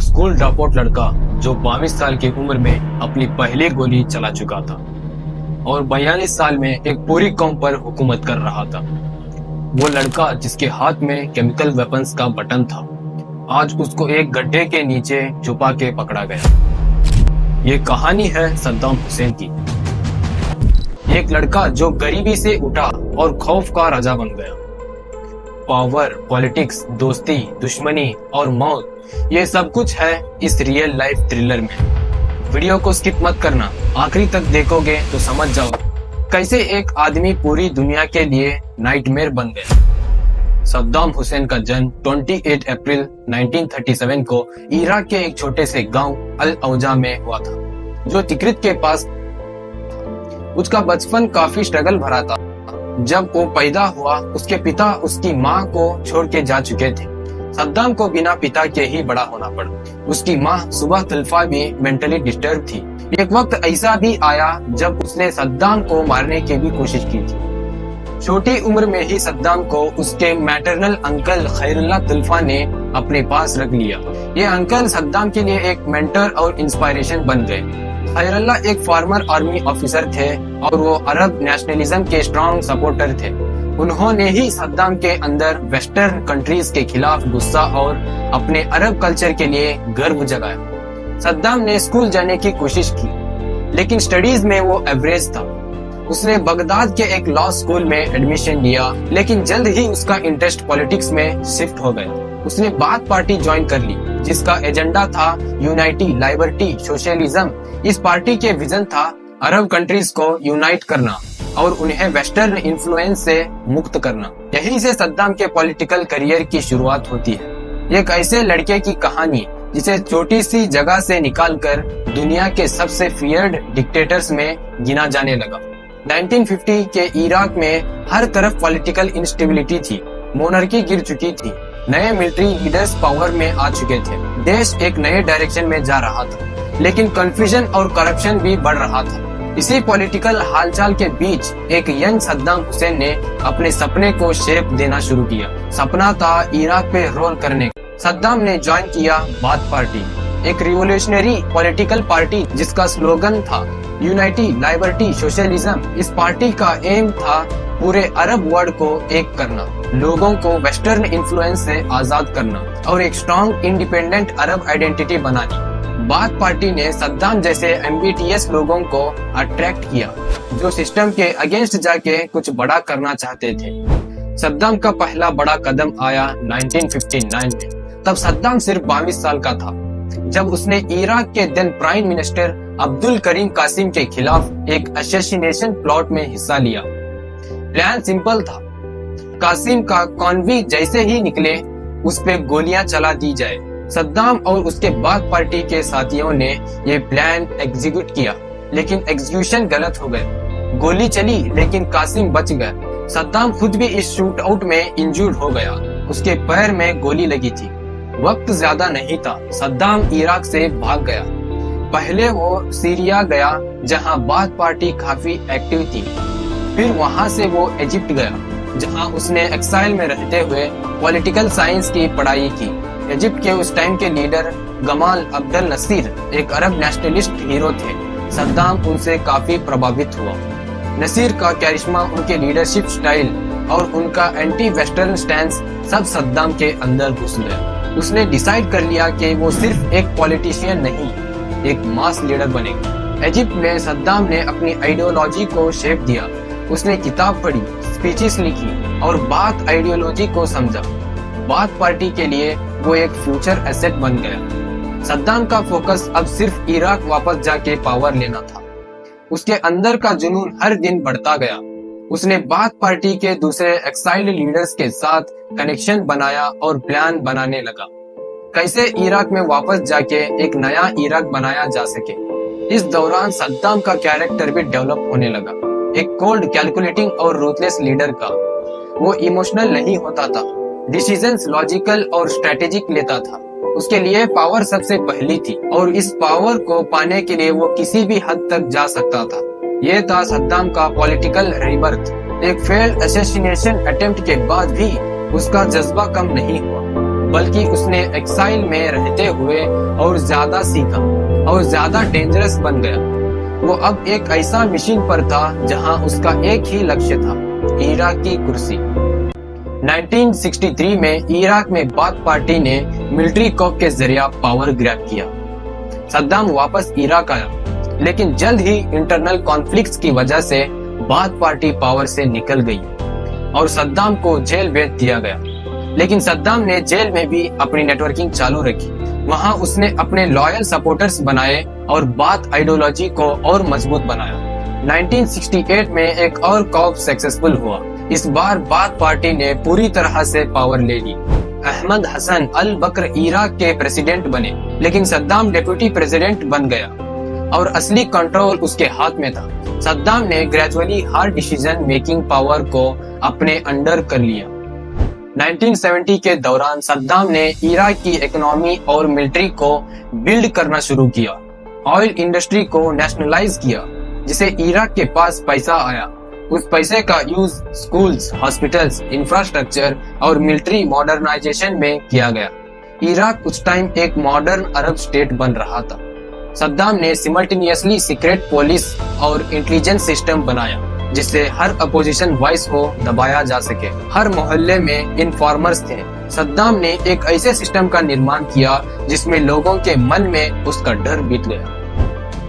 एक school dropout लड़का जो 22 साल की उम्र में अपनी पहली गोली चला चुका था और 42 साल में एक पूरी कौम पर हुकूमत कर रहा था। वो लड़का जिसके हाथ में केमिकल वेपन्स का बटन था, आज उसको एक गड्ढे के नीचे छुपा के पकड़ा गया। ये कहानी है सद्दाम हुसैन की। एक लड़का जो गरीबी से उठा और खौफ का राजा बन गया। पावर, पॉलिटिक्स, दोस्ती, दुश्मनी और मौत, ये सब कुछ है इस रियल लाइफ थ्रिलर में। वीडियो को स्किप मत करना, आखिरी तक देखोगे तो समझ जाओ कैसे एक आदमी पूरी दुनिया के लिए नाइटमेयर बन गया। सद्दाम हुसैन का जन्म 28 अप्रैल 1937 को इराक के एक छोटे से गांव अल औजा में हुआ था, जो तिक्रित के पास। उसका बचपन काफी स्ट्रगल भरा था। जब वो पैदा हुआ, उसके पिता उसकी माँ को छोड़ के जा चुके थे। सद्दाम को बिना पिता के ही बड़ा होना पड़ा। उसकी माँ सुबह तल्फा भी मेंटली डिस्टर्ब थी। एक वक्त ऐसा भी आया जब उसने सद्दाम को मारने की भी कोशिश की थी। छोटी उम्र में ही सद्दाम को उसके मैटरनल अंकल खैरुल्लाह तल्फा ने अपने पास रख लिया। ये अंकल सद्दाम के लिए एक मेंटर और इंस्पायरेशन बन गए। खैरुल्लाह एक फार्मर आर्मी ऑफिसर थे और वो अरब नेशनलिज्म के स्ट्रॉन्ग सपोर्टर थे। उन्होंने ही सद्दाम के अंदर वेस्टर्न कंट्रीज के खिलाफ गुस्सा और अपने अरब कल्चर के लिए गर्व जगाया। सद्दाम ने स्कूल जाने की कोशिश की, लेकिन स्टडीज में वो एवरेज था। उसने बगदाद के एक लॉ स्कूल में एडमिशन लिया, लेकिन जल्द ही उसका इंटरेस्ट पॉलिटिक्स में शिफ्ट हो गया। उसने बाथ पार्टी ज्वाइन कर ली, जिसका एजेंडा था यूनाइटी, लिबर्टी, सोशलिज्म। इस पार्टी के विजन था अरब कंट्रीज को यूनाइट करना और उन्हें वेस्टर्न इन्फ्लुएंस से मुक्त करना। यहीं से सद्दाम के पॉलिटिकल करियर की शुरुआत होती है। एक ऐसे लड़के की कहानी जिसे छोटी सी जगह से निकालकर दुनिया के सबसे फियर्ड डिक्टेटर्स में गिना जाने लगा। 1950 के इराक में हर तरफ पॉलिटिकल इंस्टेबिलिटी थी। मोनार्की गिर चुकी थी। नए मिलिट्री लीडर्स पावर में आ चुके थे। देश एक नए डायरेक्शन में जा रहा था, लेकिन कंफ्यूजन और करप्शन भी बढ़ रहा था। इसी पॉलिटिकल हालचाल के बीच एक यंग सद्दाम हुसैन ने अपने सपने को शेप देना शुरू किया। सपना था इराक पे रोल करने का। सद्दाम ने ज्वाइन किया बाथ पार्टी, एक रिवोल्यूशनरी पॉलिटिकल पार्टी जिसका स्लोगन था यूनाइटी, लिबर्टी, सोशलिज्म। इस पार्टी का एम था पूरे अरब वर्ल्ड को एक करना, लोगों को वेस्टर्न इन्फ्लुएंस से आजाद करना और एक स्ट्रॉन्ग इंडिपेंडेंट अरब आइडेंटिटी बनानी। बाथ पार्टी ने सद्दाम जैसे एम्बिटियस लोगों को अट्रैक्ट किया, जो सिस्टम के अगेंस्ट जाके कुछ बड़ा करना चाहते थे। सद्दाम का पहला बड़ा कदम आया 1959 में। तब सद्दाम सिर्फ 22 साल का था, जब उसने इराक के then prime minister Abdul Karim Qasim के खिलाफ एक असैसिनेशन प्लॉट में हिस्सा लिया। प्लान सिंपल था, कासिम का कॉन्वी जैसे ही निकले उस पे गोलियां चला दी जाए। सद्दाम और उसके बाथ पार्टी के साथियों ने ये प्लान एग्जीक्यूट किया, लेकिन एग्जीक्यूशन गलत हो गए। गोली चली, लेकिन कासिम बच गया। सद्दाम खुद भी इस शूट आउट में इंजर्ड हो गया। उसके पैर में गोली लगी थी। वक्त ज्यादा नहीं था, सद्दाम इराक से भाग गया। पहले वो सीरिया गया, जहां बाथ पार्टी काफी एक्टिव थी। फिर वहां से वो इजिप्ट गया, जहां उसने एक्साइल में रहते हुए पॉलिटिकल साइंस की पढ़ाई की। इजिप्ट के उस टाइम के लीडर गमाल अब्देल नसीर एक अरब नेशनलिस्ट हीरो थे। सद्दाम उनसे काफी प्रभावित हुआ। नसीर का कैरिश्मा, उनके लीडरशिप स्टाइल और उनका एंटी वेस्टर्न स्टैंस सब सद्दाम के अंदर घुस गया। उसने डिसाइड कर लिया कि वो सिर्फ एक पॉलिटिशियन नहीं, एक मास लीडर बनेगा। इजिप्ट में सद्दाम ने अपनी आइडियोलॉजी को शेप दिया। उसने किताब पढ़ी, स्पीचेस लिखी और बाथ आइडियोलॉजी को समझा। बाथ पार्टी के लिए वो एक फ्यूचर एसेट बन गया। सद्दाम का फोकस अब सिर्फ इराक वापस जाके पावर लेना था। उसके अंदर का जुनून हर दिन बढ़ता गया। उसने बाथ पार्टी के दूसरे एक्साइल्ड लीडर्स के साथ कनेक्शन बनाया और प्लान बनाने लगा, कैसे इराक में वापस जाके एक नया इराक बनाया जा सके। इस दौरान सद्दाम का कैरेक्टर भी डेवलप होने लगा, एक कोल्ड, कैलकुलेटिंग और रूथलेस लीडर का। वो इमोशनल नहीं होता था, डिसीजंस लॉजिकल और स्ट्रेटेजिक लेता था। उसके लिए पावर सबसे पहली थी और इस पावर को पाने के लिए वो किसी भी हद तक जा सकता था। ये था सद्दाम का पॉलिटिकल रीबर्थ। एक फेल्ड असैसिनेशन अटेम्प्ट के बाद भी उसका जज्बा कम नहीं हुआ, बल्कि उसने एक्साइल में रहते हुए और ज्यादा सीखा और ज्यादा डेंजरस बन गया। वो अब एक ऐसा मिशन पर था जहां उसका एक ही लक्ष्य था, इराक की कुर्सी। 1963 में इराक में बाथ पार्टी ने मिलिट्री कॉप के जरिए पावर ग्रैब किया। सद्दाम वापस इराक आया, लेकिन जल्द ही इंटरनल कॉन्फ्लिक्ट्स की वजह से बाथ पार्टी पावर से निकल गई और सद्दाम को जेल भेज दिया गया। लेकिन सद्दाम ने जेल में भी अपनी नेटवर्किंग चालू रखी। वहां उसने अपने लॉयल सपोर्टर्स बनाए और बाथ आइडियोलॉजी को और मजबूत बनाया। 1968 में एक और कॉप सक्सेसफुल हुआ। इस बार बाथ पार्टी ने पूरी तरह से पावर ले ली। अहमद हसन अल बकर इराक के प्रेसिडेंट बने, लेकिन सद्दाम डेप्यूटी प्रेसिडेंट बन गया और असली कंट्रोल उसके हाथ में था। सद्दाम ने ग्रेजुअली हर डिसीजन मेकिंग पावर को अपने अंडर कर लिया। 1970 के दौरान सद्दाम ने इराक की इकोनॉमी और मिलिट्री को बिल्ड करना शुरू किया। ऑयल इंडस्ट्री को नेशनलाइज किया, जिसे इराक के पास पैसा आया। उस पैसे का यूज स्कूल्स, हॉस्पिटल्स, इंफ्रास्ट्रक्चर और मिलिट्री मॉडर्नाइजेशन में किया गया। इराक उस टाइम एक मॉडर्न अरब स्टेट बन रहा था। सद्दाम ने सिमल्टेनियसली सीक्रेट पुलिस और इंटेलिजेंस सिस्टम बनाया, जिससे हर अपोजिशन वॉइस को दबाया जा सके। हर मोहल्ले में इन्फॉर्मर्स थे। सद्दाम ने एक ऐसे सिस्टम का निर्माण किया जिसमें लोगों के मन में उसका डर बीत गया।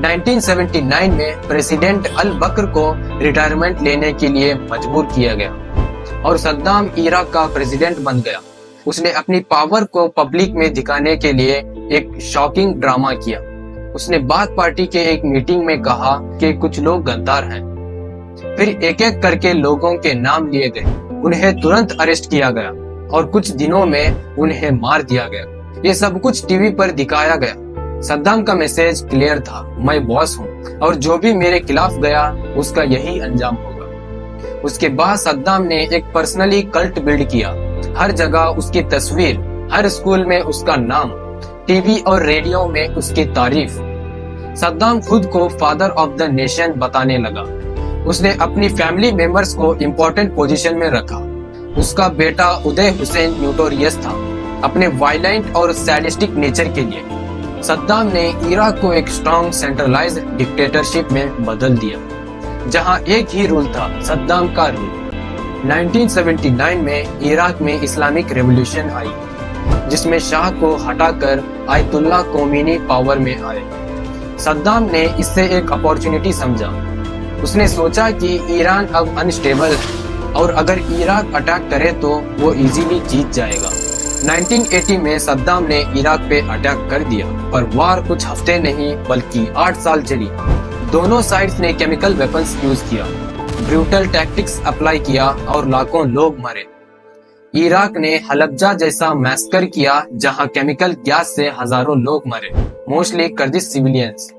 1979 में प्रेसिडेंट अल बकर को रिटायरमेंट लेने के लिए मजबूर किया गया और सद्दाम इराक का प्रेसिडेंट बन गया। उसने अपनी पावर को पब्लिक में दिखाने के लिए एक शॉकिंग ड्रामा किया। उसने बाथ पार्टी के एक मीटिंग में कहा कि कुछ लोग गद्दार हैं। फिर एक एक करके लोगों के नाम लिए गए। उन्हें तुरंत अरेस्ट किया गया और कुछ दिनों में उन्हें मार दिया गया। ये सब कुछ टीवी पर दिखाया गया। सद्दाम का मैसेज क्लियर था, मैं बॉस हूँ और जो भी मेरे खिलाफ गया उसका यही अंजाम होगा। उसके बाद सद्दाम ने एक पर्सनली कल्ट बिल्ड किया। हर जगह उसकी तस्वीर, हर स्कूल में उसका नाम, टीवी और रेडियो में उसकी तारीफ। सद्दाम खुद को फादर ऑफ द नेशन बताने लगा। उसने अपनी फैमिली मेंबर्स को इम्पोर्टेंट पोजीशन में रखा। उसका बेटा उदय हुसैन न्यूटोरियस था अपने वायलेंट और सैडिस्टिक नेचर के लिए। सद्दाम ने इराक को एक स्ट्रॉन्ग सेंट्रलाइज्ड डिक्टेटरशिप में बदल दिया, जहां एक ही रूल था, सद्दाम का रूल। 1979 में इराक में इस्लामिक रेवोल्यूशन आई, जिसमें शाह को हटाकर आयतुल्लाह खोमेनी पावर में आए। सद्दाम ने इससे एक अपॉर्चुनिटी समझा। उसने सोचा कि ईरान अब अनस्टेबल है और अगर इराक अटैक करे तो वो इजीली जीत जाएगा। 1980 में सद्दाम ने इराक पे अटैक कर दिया, पर वार कुछ हफ्ते नहीं बल्कि 8 साल चली। दोनों साइड्स ने केमिकल वेपन्स यूज किया, ब्रूटल टैक्टिक्स अप्लाई किया और लाखों लोग मरे। इराक ने हलब्जा जैसा मैस्कर किया, जहां केमिकल गैस से हजारों लोग मरे, मोस्टली कर्दिश सिविलियंस।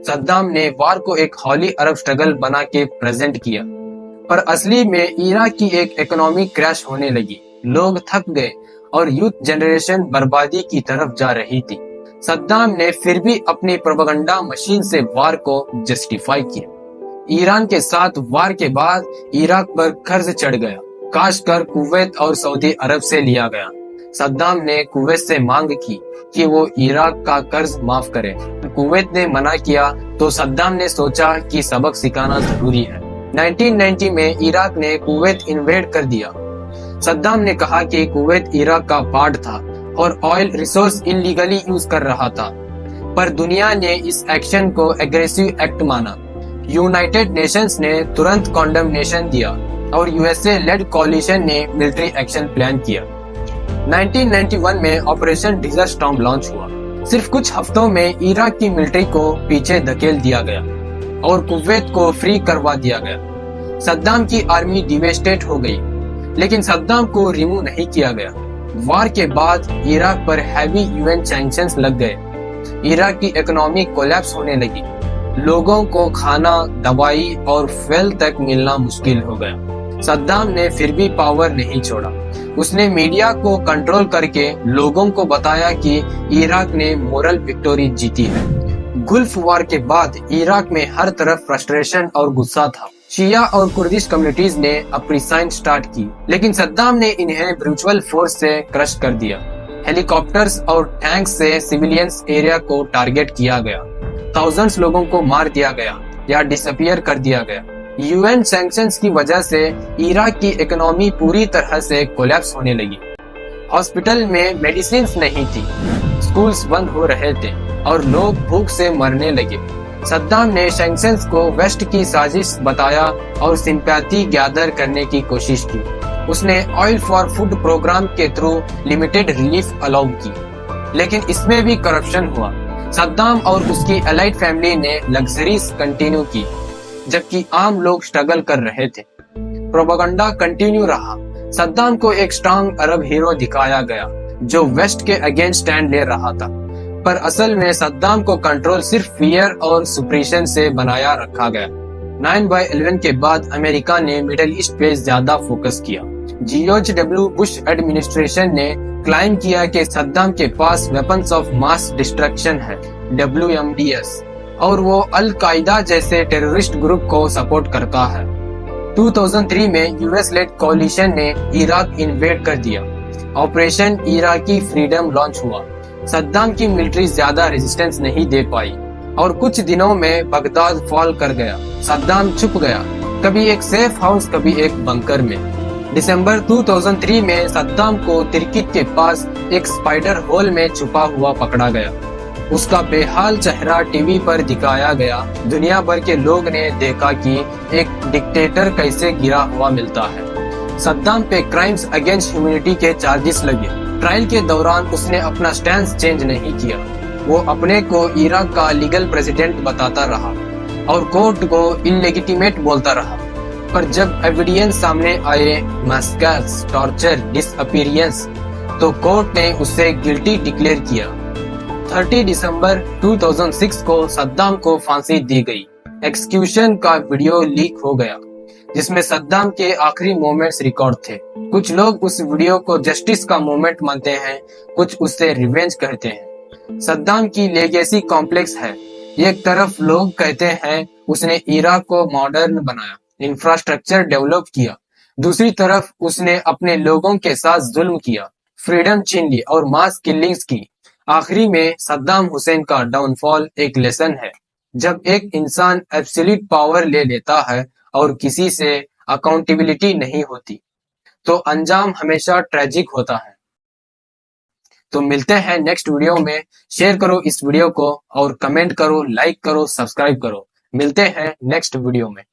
सद्दाम ने वार को एक हॉली अरब स्ट्रगल बना के प्रेजेंट किया, पर असली में इराक की एक इकोनॉमी क्रैश होने लगी। लोग थक गए और यूथ जनरेशन बर्बादी की तरफ जा रही थी। सद्दाम ने फिर भी अपनी प्रोपेगेंडा मशीन से वार को जस्टिफाई किया। ईरान के साथ वार के बाद इराक पर कर्ज चढ़ गया, खासकर कुवैत और सऊदी अरब से लिया गया। सद्दाम ने कुवैत से मांग की कि वो इराक का कर्ज माफ करे। कुवैत ने मना किया तो सद्दाम ने सोचा कि सबक सिखाना जरूरी है। 1990 में इराक ने कुवैत इन्वेड कर दिया। सद्दाम ने कहा कि कुवैत इराक का पार्ट था और ऑयल रिसोर्स इलीगली यूज कर रहा था, पर दुनिया ने इस एक्शन को एग्रेसिव एक्ट माना। यूनाइटेड नेशंस ने तुरंत कॉन्डेमनेशन दिया और यूएसए लेड कोलिशन ने मिलिट्री एक्शन प्लान किया। 1991 में ऑपरेशन डिजर्ट स्टॉर्म लॉन्च हुआ। सिर्फ कुछ हफ्तों में इराक की मिलिट्री को पीछे धकेल दिया गया और कुवैत को फ्री करवा दिया गया। सद्दाम की आर्मी डिवेस्टेट हो गई, लेकिन सद्दाम को रिमूव नहीं किया गया। वार के बाद इराक पर हैवी यूएन सैंक्शंस लग गए। इराक की इकोनॉमी कोलैप्स होने लगी। लोगों को खाना, दवाई और फ्यूल तक मिलना मुश्किल हो गया। सद्दाम ने फिर भी पावर नहीं छोड़ा। उसने मीडिया को कंट्रोल करके लोगों को बताया कि इराक ने मोरल विक्टोरी जीती है। गुल्फ वॉर के बाद इराक में हर तरफ फ्रस्ट्रेशन और गुस्सा था। शिया और कुर्दिश कम्युनिटीज ने अपनी साइन स्टार्ट की, लेकिन सद्दाम ने इन्हें ब्रूचुअल फोर्स से क्रश कर दिया। हेलीकॉप्टर्स और टैंक से सिविलियंस एरिया को टारगेट किया गया। थाउजेंड्स लोगों को मार दिया गया या डिसअपियर कर दिया गया। यूएन सैंक्शंस की वजह से इराक की इकोनॉमी पूरी तरह से कोलैप्स होने लगी। हॉस्पिटल में मेडिसिन नहीं थी, स्कूल्स बंद हो रहे थे और लोग भूख से मरने लगे। सद्दाम ने सैंक्शंस को वेस्ट की साजिश बताया और सिंपैथी गैदर करने की कोशिश की। उसने ऑयल फॉर फूड प्रोग्राम के थ्रू लिमिटेड रिलीफ अलाउ की, लेकिन इसमें भी करप्शन हुआ। सद्दाम और उसकी एलाइड फैमिली ने लग्जरीज कंटिन्यू की, जबकि आम लोग स्ट्रगल कर रहे थे। प्रोपेगेंडा कंटिन्यू रहा। सद्दाम को एक स्ट्रॉन्ग अरब हीरो दिखाया गया जो वेस्ट के अगेंस्ट स्टैंड ले रहा था, पर असल में सद्दाम को कंट्रोल सिर्फ फियर और सुप्रेशन से बनाया रखा गया। 9/11 के बाद अमेरिका ने मिडिल ईस्ट पे ज्यादा फोकस किया। जॉर्ज डब्ल्यू बुश एडमिनिस्ट्रेशन ने क्लाइम किया कि सद्दाम के पास वेपन्स ऑफ मास डिस्ट्रक्शन है, WMDS, और वो अल कायदा जैसे टेररिस्ट ग्रुप को सपोर्ट करता है। 2003 में यूएस लेड कोलिशन ने इराक इन्वेड कर दिया। ऑपरेशन इराकी फ्रीडम लॉन्च हुआ। सद्दाम की मिलिट्री ज्यादा रेजिस्टेंस नहीं दे पाई और कुछ दिनों में बगदाद फॉल कर गया। सद्दाम छुप गया, कभी एक सेफ हाउस, कभी एक बंकर में। दिसंबर 2003 में सद्दाम को तिर्कित के पास एक स्पाइडर होल में छुपा हुआ पकड़ा गया। उसका बेहाल चेहरा टीवी पर दिखाया गया। दुनिया भर के लोग ने देखा कि एक डिक्टेटर कैसे गिरा हुआ मिलता है। सद्दाम पे क्राइम्स अगेंस्ट ह्यूमैनिटी के चार्जेस लगे। ट्रायल के दौरान उसने अपना स्टैंड चेंज नहीं किया। वो अपने को इराक का लीगल प्रेसिडेंट बताता रहा और कोर्ट को इलेजिटिमेट बोलता रहा। पर जब एविडेंस सामने आए, मैसैक्र्स, टॉर्चर, डिसअपीयरेंस, तो कोर्ट ने उसे गिल्टी डिक्लेयर किया। 30 दिसंबर 2006 को सद्दाम को फांसी दी गई। एक्सक्यूशन का वीडियो लीक हो गया, जिसमें सद्दाम के आखिरी मोमेंट्स रिकॉर्ड थे। कुछ लोग उस वीडियो को जस्टिस का मोमेंट मानते हैं, कुछ उससे रिवेंज कहते हैं। सद्दाम की लेगेसी कॉम्प्लेक्स है। एक तरफ लोग कहते हैं उसने इराक को मॉडर्न बनाया, इंफ्रास्ट्रक्चर डेवलप किया। दूसरी तरफ उसने अपने लोगों के साथ जुल्म किया, फ्रीडम छीन ली और मास किलिंग्स की। आखिरी में सद्दाम हुसैन का डाउनफॉल एक लेसन है। जब एक इंसान एब्सोल्यूट पावर ले लेता है और किसी से अकाउंटेबिलिटी नहीं होती, तो अंजाम हमेशा ट्रेजिक होता है। तो मिलते हैं नेक्स्ट वीडियो में। शेयर करो इस वीडियो को और कमेंट करो, लाइक करो, सब्सक्राइब करो। मिलते हैं नेक्स्ट वीडियो में।